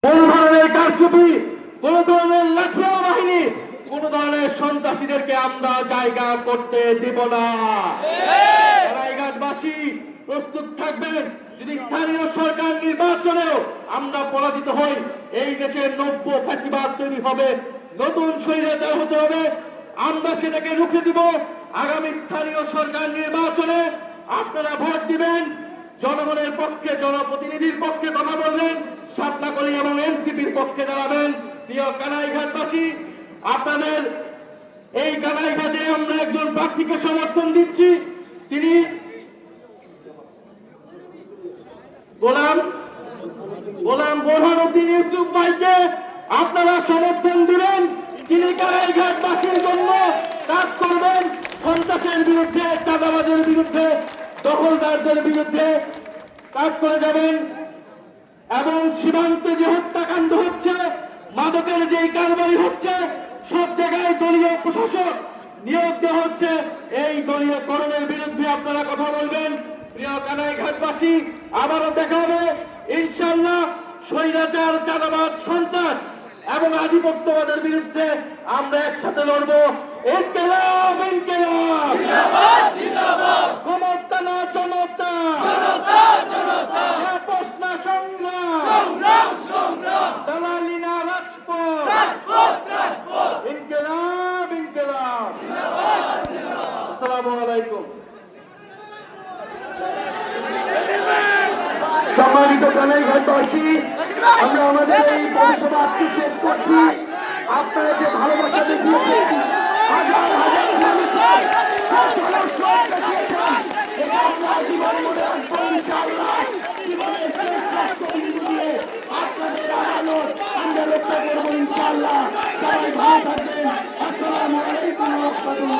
কোন ধরনের কারচুপি, কোন ধরনের লাঠিয়াল বাহিনী, কোন ধরনের সন্ত্রাসীদেরকে আমরা জায়গা করতে দেব না। রায়ঘাটবাসী প্রস্তুত থাকবেন, যদি স্থানীয় সরকার নির্বাচনেও আমরা পরাজিত হই, এই দেশের নব্য ফ্যাসিবাদ তৈরি হবে, নতুন স্বৈরাচার হতে হবে, আমরা সেটাকে রুখে দিব। আগামী স্থানীয় সরকার নির্বাচনে আপনারা ভোট দিবেন, জনগণের পক্ষে, জনপ্রতিনিধির পক্ষে কথা বলবেন, সাতলাকলি এবং এনসিপির পক্ষে দাঁড়াবেন। প্রিয় কানাইঘাটবাসী, আপনাদের এই কানাইঘাটে আমরা একজন প্রার্থীকে সমর্থন দিচ্ছি, তিনি গোলাম বোরহানউদ্দিন ইউসুফ ভাইকে আপনারা সমর্থন দিবেন। তিনি কানাইঘাটবাসীর জন্য কাজ করবেন, সন্ত্রাসের বিরুদ্ধে, চাঁদাবাজের বিরুদ্ধে, দখলদারদের বিরুদ্ধে কাজ করে যাবেন। এবং সীমান্তে যে হত্যাকাণ্ড হচ্ছে, মাদকের যে কারবারি হচ্ছে, সব জায়গায় দলীয় প্রশাসক নিয়োগ দেওয়া হচ্ছে, এই দলীয় করণের বিরুদ্ধে আপনারা কথা বলবেন। প্রিয় কানাইঘাটবাসী, আবারও দেখা হবে ইনশাআল্লাহ। স্বৈরাচার, চাঁদাবাদ, সন্ত্রাস এবং আধিপত্যবাদের বিরুদ্ধে আমরা একসাথে লড়বো। ইনকিলাব, ইনকিলাব, ক্ষমতা না জনতা, আপোষ না সংগ্রাম, দালালি না রাজপথ, ইনকিলাব, ইনকিলাব। আসসালামু আলাইকুম। সম্মানিত কানাইঘাটবাসী, আমরা আমাদের এই পৌরসভা আজকে শেষ করছি। আপনারা যে ভালোবাসা দেখিয়েছেন, হাজার হাজার মানুষের এটা আমরা জীবনে মনে রাখবো ইনশাআল্লাহ। জীবনের শেষ রক্তবিন্দু দিয়ে আপনাদের আলো আমরা রক্ষা করবো ইনশাআল্লাহ। সবাই ভালো থাকবেন। আসসালামু আলাইকুম ওয়া রাহমাতুল্লাহ।